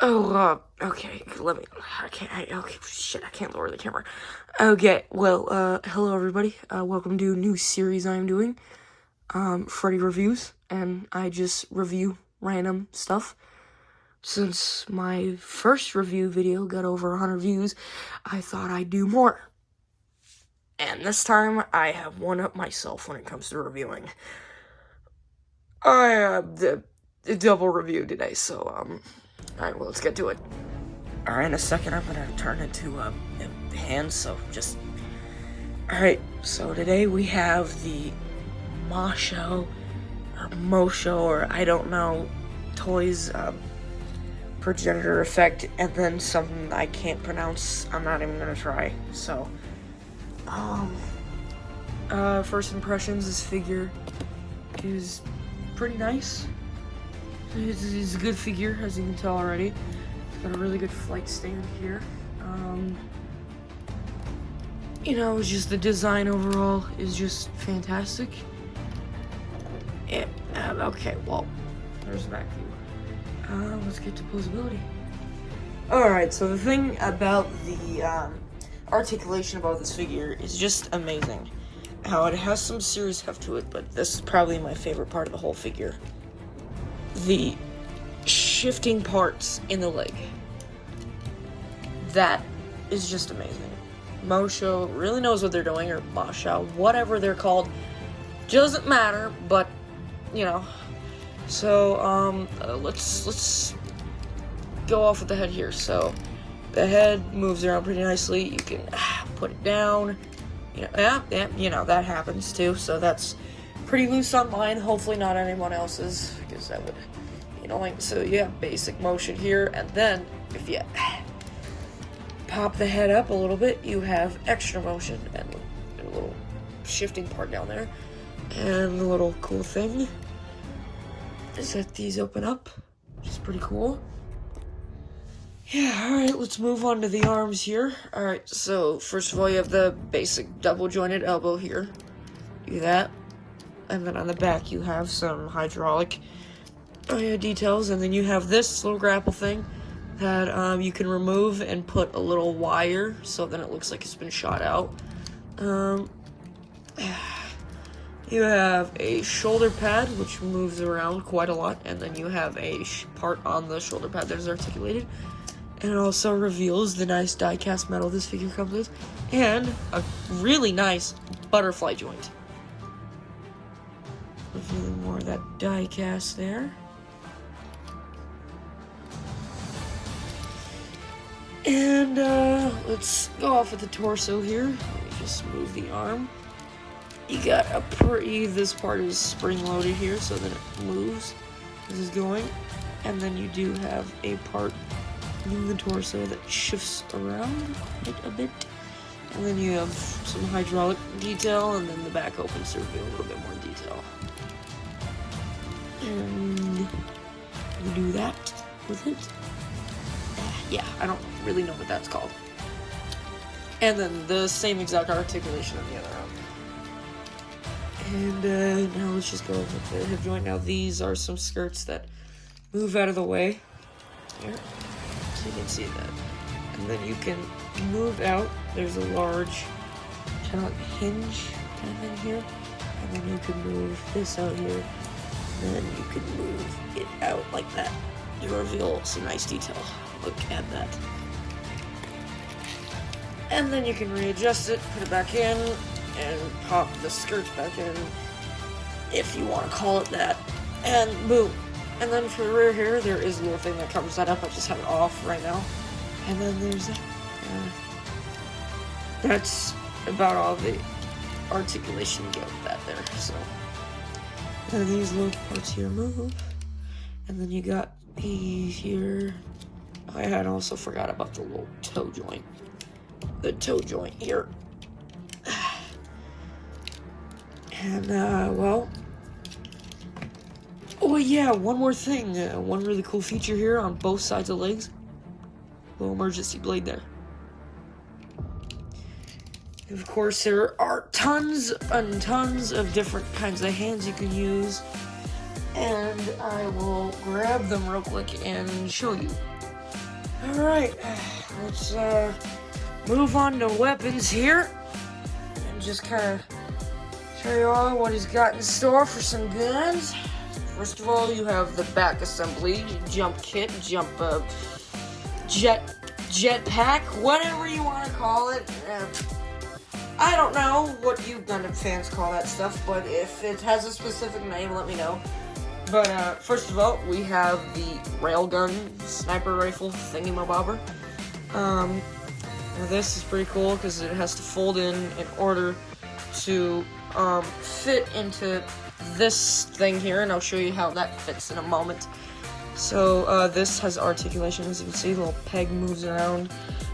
Okay, shit, I can't lower the camera. Okay, well, hello everybody, welcome to a new series I'm doing, Freddy Reviews, and I just review random stuff. Since my first review video got over 100 views, I thought I'd do more. And this time, I have one-up myself when it comes to reviewing. I have the double review today, so, alright, well, let's get to it. Alright, in a second, I'm gonna turn into, hands, so just... Alright, so today we have the Moshow, or I don't know, toys, Progenitor effect, and then something I can't pronounce. I'm not even gonna try, so... first impressions, this figure is pretty nice. It's a good figure, as you can tell already. It's got a really good flight stand here. You know, it's just the design overall is just fantastic. Okay, well, there's the back view. Let's get to posability. Alright, so the thing about the, articulation about this figure is just amazing. How it has some serious heft to it, but this is probably my favorite part of the whole figure. The shifting parts in the leg. That is just amazing. Moshow really knows what they're doing, or Moshow, whatever they're called. Doesn't matter, but, you know. So, let's go off with the head here. So, the head moves around pretty nicely. You can put it down. You know, you know, that happens too. So that's pretty loose on mine. Hopefully not anyone else's, because that would be annoying. So you have basic motion here, and then if you pop the head up a little bit, you have extra motion and a little shifting part down there. And the little cool thing is that these open up, which is pretty cool. Yeah, alright, let's move on to the arms here. Alright, so first of all, you have the basic double-jointed elbow here. Do that. And then on the back, you have some hydraulic details. And then you have this little grapple thing that you can remove and put a little wire, so then it looks like it's been shot out. You have a shoulder pad, which moves around quite a lot. And then you have a part on the shoulder pad that is articulated. And it also reveals the nice die-cast metal this figure comes with, and a really nice butterfly joint. Revealing more of that die-cast there. And, let's go off with the torso here. Let me just move the arm. You got this part is spring-loaded here, so then it moves. This is going. And then you do have a part in the torso that shifts around a bit, and then you have some hydraulic detail, and then the back opens to reveal a little bit more detail. And you do that with it. Yeah, I don't really know what that's called. And then the same exact articulation on the other arm. And now let's just go over the hip joint. Now these are some skirts that move out of the way. Here. So you can see that. And then you can move out. There's a large kind of like hinge kind of thing here. And then you can move this out here. And then you can move it out like that to reveal some nice detail. Look at that. And then you can readjust it, put it back in, and pop the skirts back in, if you want to call it that. And boom. And then for the rear here, there is a little thing that covers that up. I just have it off right now. And then there's that. That's about all the articulation you get with that there. So, and these little parts here move. And then you got these here. I had also forgot about the little toe joint. The toe joint here. And, well... Oh yeah, one more thing. One really cool feature here on both sides of the legs. Little emergency blade there. Of course, there are tons and tons of different kinds of hands you can use. And I will grab them real quick and show you. Alright, let's move on to weapons here. And just kind of show you all what he's got in store for some guns. First of all, you have the back assembly, jump kit, jetpack, whatever you want to call it. I don't know what you Gundam fans call that stuff, but if it has a specific name, let me know. But first of all, we have the railgun sniper rifle thingy-mabobber. This is pretty cool because it has to fold in order to fit into this thing here, and I'll show you how that fits in a moment. So this has articulation, as you can see, the little peg moves around.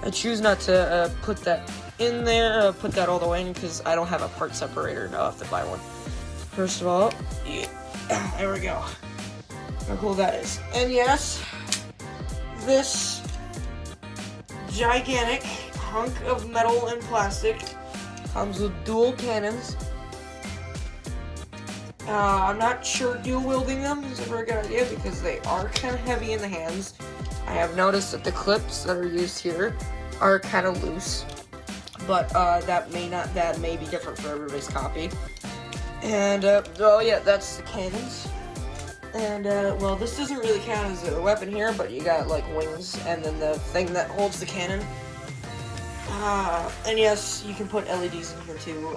I choose not to put that in there, put that all the way in, because I don't have a part separator, and I'll have to buy one. First of all, yeah, there we go. How cool that is. And yes, this gigantic hunk of metal and plastic comes with dual cannons. I'm not sure dual wielding them is a very good idea because they are kind of heavy in the hands. I have noticed that the clips that are used here are kind of loose, but that may be different for everybody's copy. And oh yeah, that's the cannons. And well, this doesn't really count as a weapon here, but you got like wings and then the thing that holds the cannon. And yes, you can put LEDs in here too.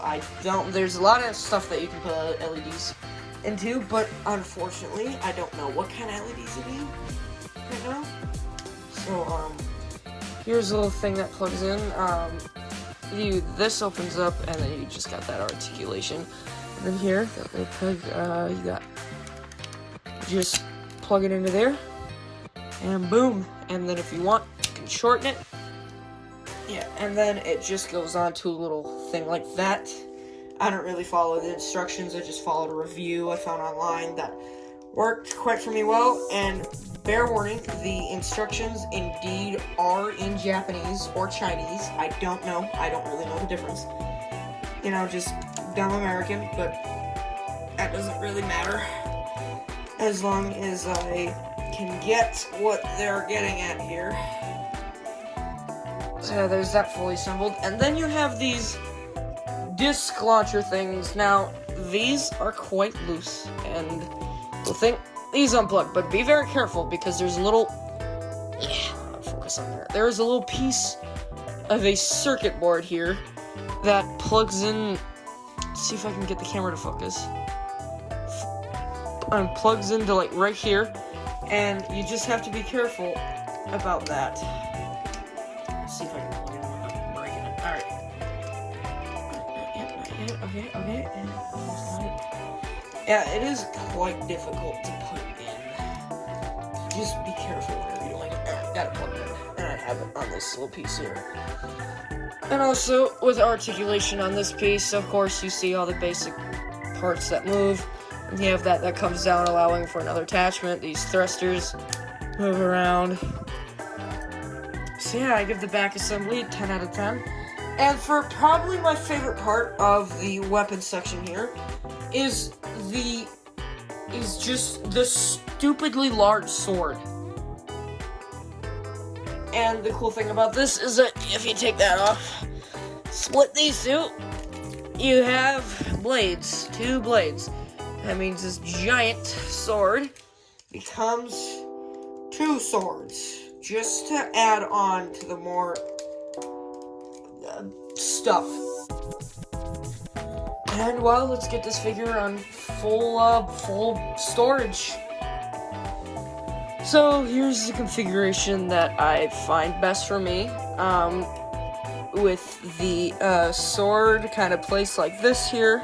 There's a lot of stuff that you can put LEDs into, but unfortunately, I don't know what kind of LEDs you need right now. So, here's a little thing that plugs in. This opens up, and then you just got that articulation. And then here, that little peg, you got, just plug it into there, and boom. And then if you want, you can shorten it. Yeah, and then it just goes on to a little thing like that. I don't really follow the instructions, I just followed a review I found online that worked quite for me well, and bear warning, the instructions indeed are in Japanese or Chinese. I don't know, I don't really know the difference. You know, just dumb American, but that doesn't really matter. As long as I can get what they're getting at here. So there's that fully assembled, and then you have these disc launcher things. Now, these are quite loose, and we'll think these unplugged, but be very careful because there's a little, focus on there. There's a little piece of a circuit board here that plugs in. Let's see if I can get the camera to focus. And plugs into like right here, and you just have to be careful about that. See if I can plug it in without breaking it. Alright. Okay. Yeah, it is quite difficult to put in. Just be careful whenever you're doing it. Alright, got it plugged in. And I have it on this little piece here. And also, with articulation on this piece, of course, you see all the basic parts that move. And you have that comes down, allowing for another attachment. These thrusters move around. So yeah, I give the back assembly 10 out of 10. And for probably my favorite part of the weapons section here is just the stupidly large sword. And the cool thing about this is that if you take that off, split these two, you have blades, 2 blades. That means this giant sword becomes 2 swords. Just to add on to the more stuff. And well, let's get this figure on full storage. So here's the configuration that I find best for me. With the sword kind of placed like this here,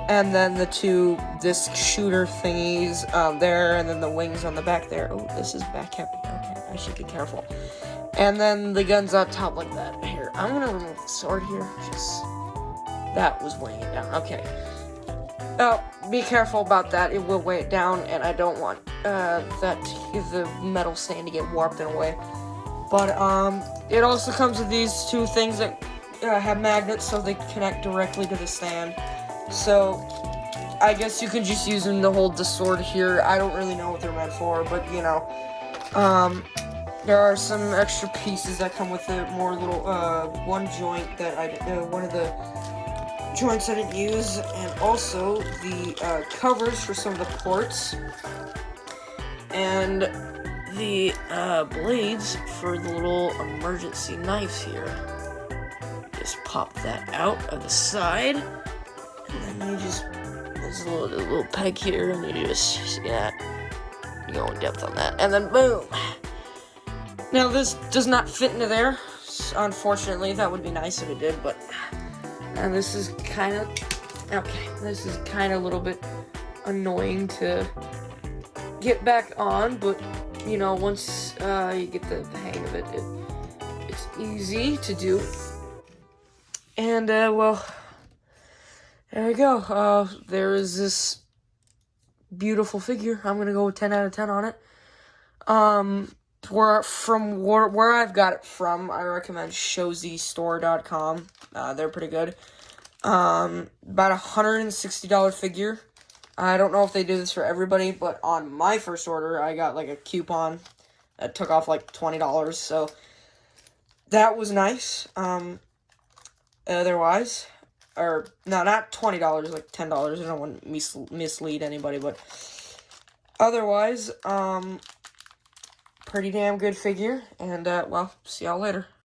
and then the 2 disc shooter thingies there, and then the wings on the back there. Oh, this is back heavy. Okay, I should be careful. And then the guns on top like that. Here, I'm gonna remove the sword here. Just that was weighing it down. Okay. Oh, be careful about that. It will weigh it down, and I don't want the metal stand to get warped in a way. But it also comes with these 2 things that have magnets, so they connect directly to the stand. So I guess you can just use them to hold the sword here. I don't really know what they're meant for, but you know. There are some extra pieces that come with it, more little, one joint that one of the joints I didn't use, and also the, covers for some of the ports, and the, blades for the little emergency knives here. Just pop that out of the side, and then you just, there's a little peg here, and you just, see that? You go in depth on that, and then boom! Now this does not fit into there, unfortunately. That would be nice if it did, but and this is kind of okay. This is kind of a little bit annoying to get back on, but you know, once you get the hang of it, it's easy to do. And well, there you go. There is this beautiful figure. I'm gonna go with 10 out of 10 on it. Where I've got it from, I recommend showzstore.com. They're pretty good. About $160 figure. I don't know if they do this for everybody, but on my first order, I got like a coupon that took off like $20, so that was nice. Otherwise, or no, not $20, like $10. I don't want to mislead anybody, but otherwise, pretty damn good figure, and, well, see y'all later.